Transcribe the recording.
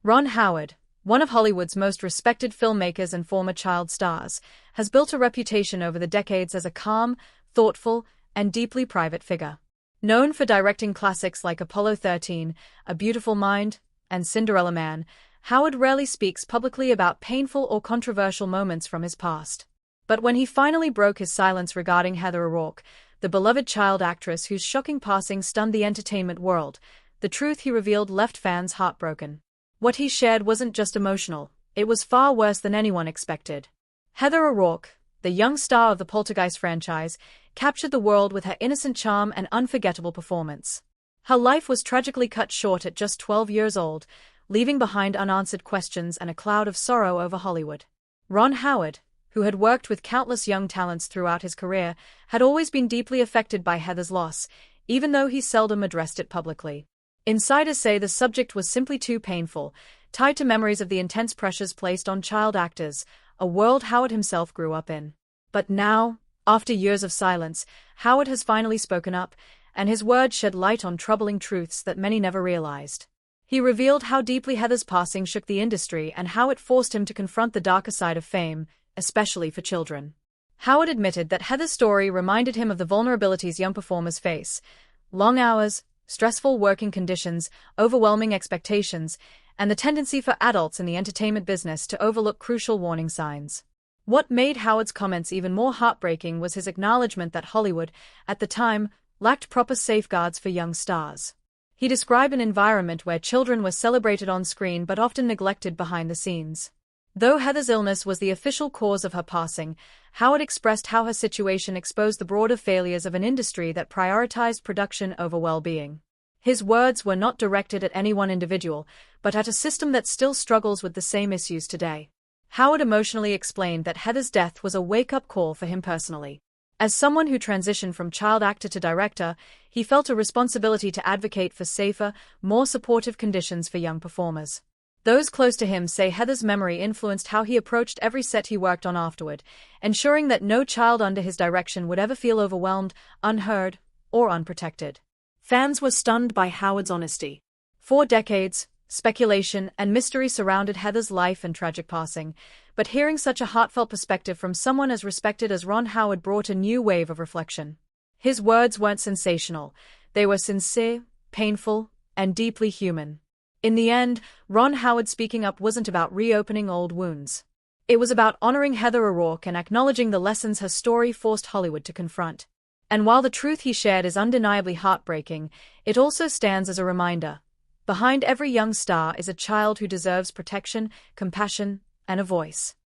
Ron Howard, one of Hollywood's most respected filmmakers and former child stars, has built a reputation over the decades as a calm, thoughtful, and deeply private figure. Known for directing classics like Apollo 13, A Beautiful Mind, and Cinderella Man, Howard rarely speaks publicly about painful or controversial moments from his past. But when he finally broke his silence regarding Heather O'Rourke, the beloved child actress whose shocking passing stunned the entertainment world, the truth he revealed left fans heartbroken. What he shared wasn't just emotional, it was far worse than anyone expected. Heather O'Rourke, the young star of the Poltergeist franchise, captured the world with her innocent charm and unforgettable performance. Her life was tragically cut short at just 12 years old, leaving behind unanswered questions and a cloud of sorrow over Hollywood. Ron Howard, who had worked with countless young talents throughout his career, had always been deeply affected by Heather's loss, even though he seldom addressed it publicly. Insiders say the subject was simply too painful, tied to memories of the intense pressures placed on child actors, a world Howard himself grew up in. But now, after years of silence, Howard has finally spoken up, and his words shed light on troubling truths that many never realized. He revealed how deeply Heather's passing shook the industry and how it forced him to confront the darker side of fame, especially for children. Howard admitted that Heather's story reminded him of the vulnerabilities young performers face: long hours, stressful working conditions, overwhelming expectations, and the tendency for adults in the entertainment business to overlook crucial warning signs. What made Howard's comments even more heartbreaking was his acknowledgement that Hollywood, at the time, lacked proper safeguards for young stars. He described an environment where children were celebrated on screen but often neglected behind the scenes. Though Heather's illness was the official cause of her passing, Howard expressed how her situation exposed the broader failures of an industry that prioritized production over well-being. His words were not directed at any one individual, but at a system that still struggles with the same issues today. Howard emotionally explained that Heather's death was a wake-up call for him personally. As someone who transitioned from child actor to director, he felt a responsibility to advocate for safer, more supportive conditions for young performers. Those close to him say Heather's memory influenced how he approached every set he worked on afterward, ensuring that no child under his direction would ever feel overwhelmed, unheard, or unprotected. Fans were stunned by Howard's honesty. For decades, speculation and mystery surrounded Heather's life and tragic passing, but hearing such a heartfelt perspective from someone as respected as Ron Howard brought a new wave of reflection. His words weren't sensational, they were sincere, painful, and deeply human. In the end, Ron Howard speaking up wasn't about reopening old wounds. It was about honoring Heather O'Rourke and acknowledging the lessons her story forced Hollywood to confront. And while the truth he shared is undeniably heartbreaking, it also stands as a reminder. Behind every young star is a child who deserves protection, compassion, and a voice.